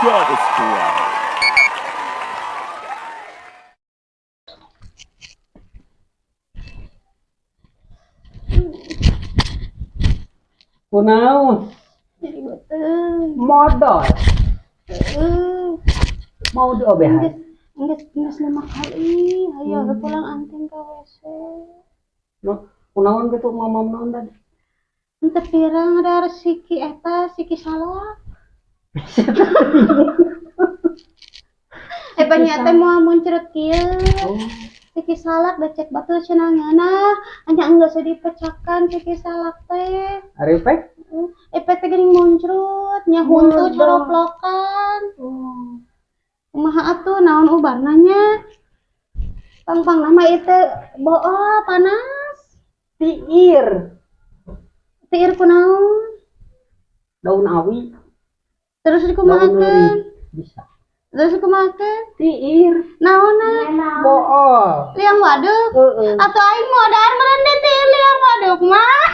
Satisfied. Kunaon? Jadi betul. Modal. Mau diobehan? Enggak 5 kali. Ayo pulang anting ke WC. No, kunaon gitu ngomong naon tadi? Ente pirang ada siki siki salah. Banyak teh mau muncrat kieu. Siki salak da cek batu cenangeuna, hanya enggak usah dipecahkan siki salak teh. Arifek? Teh geuning muncrut, nya huntu caroplokan. Kumaha atuh naon ubarna nya? Pang nama itu boo panas. Tiir. Tiir kunaon? Daun awi. Terus Daun dikumahakeun? leuwih. Bisa. Terus kumahakeun? Tiir. Naonna? Bool. Liang waduk? Atuh aing modar meureun di tiir liang waduk mah.